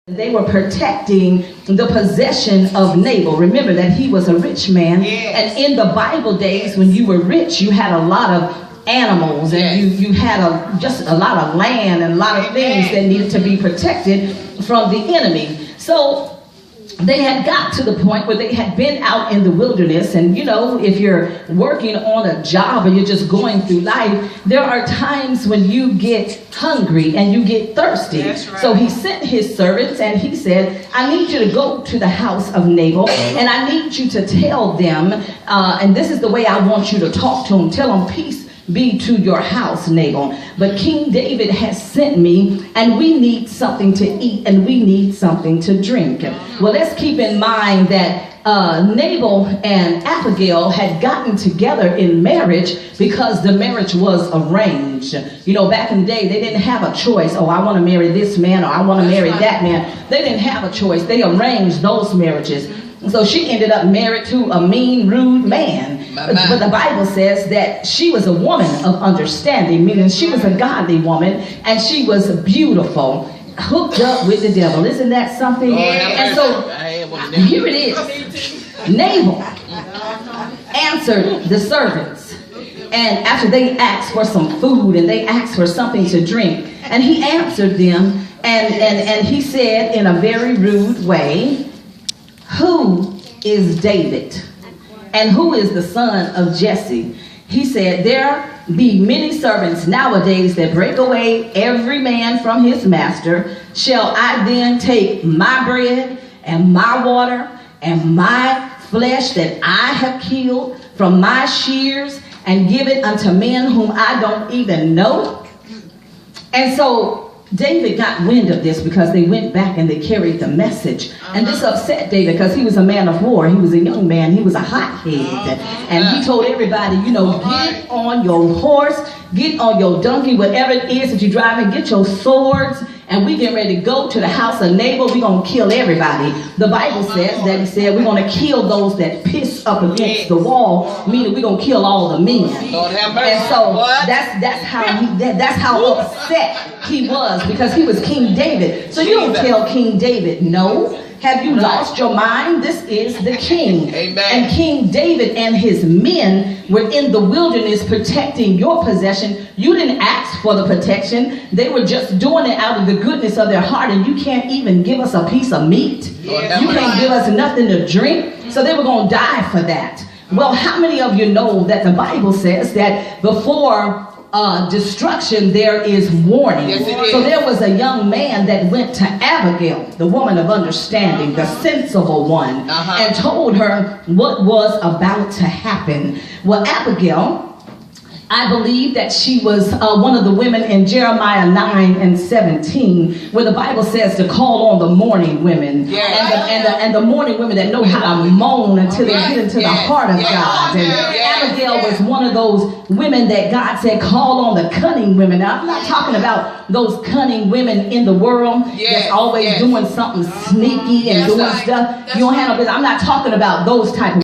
They were protecting the possession of Nabal. Remember that he was a rich man. Yes. And in the Bible days, when you were rich, you had a lot of animals, and you had just a lot of land and a lot of things that needed to be protected from the enemy. So they had got to the point where they had been out in the wilderness, and you know, if you're working on a job or you're just going through life, there are times when you get hungry and you get thirsty. That's right. So he sent his servants and he said, I need you to go to the house of Nabal, and I need you to tell them, and this is the way I want you to talk to them. Tell them, peace be to your house, Nabal. But King David has sent me, and we need something to eat and we need something to drink. Well, let's keep in mind that Nabal and Abigail had gotten together in marriage because the marriage was arranged. You know, back in the day, they didn't have a choice. Oh, I want to marry this man, or I want to marry that man. They didn't have a choice. They arranged those marriages. So she ended up married to a mean, rude man. But the Bible says that she was a woman of understanding, meaning she was a godly woman, and she was beautiful, hooked up with the devil. Isn't that something? And so here it is. Nabal answered the servants, and after they asked for some food and they asked for something to drink, and he answered them, and he said in a very rude way, who is David? And who is the son of Jesse? He said, there be many servants nowadays that break away every man from his master. Shall I then take my bread and my water and my flesh that I have killed from my shears and give it unto men whom I don't even know? And so David got wind of this because they went back and they carried the message. And this upset David because he was a man of war. He was a young man. He was a hothead. And he told everybody, you know, get on your horse, get on your donkey, whatever it is that you're driving, get your swords, and we get ready to go to the house of Nabal. We're going to kill everybody. The Bible says that he said we're going to kill those that piss up against the wall, meaning we're going to kill all the men. And so that's how upset he was, because he was King David. So you don't tell King David no. Have you lost your mind? This is the king. Amen. And King David and his men were in the wilderness protecting your possession. You didn't ask for the protection. They were just doing it out of the goodness of their heart. And you can't even give us a piece of meat. Yeah. You can't give us nothing to drink. So they were going to die for that. Well, how many of you know that the Bible says that before destruction there is warning? Yes, it is. So there was a young man that went to Abigail, the woman of understanding, the sensible one, and told her what was about to happen. Well, Abigail, I believe that she was one of the women in Jeremiah 9:17, where the Bible says to call on the mourning women, and the mourning women that know how to moan until they get into the heart of God. And Abigail was one of those women that God said call on the cunning women. Now, I'm not talking about those cunning women in the world that's always doing something sneaky and doing stuff. You don't have no business. I'm not talking about those type of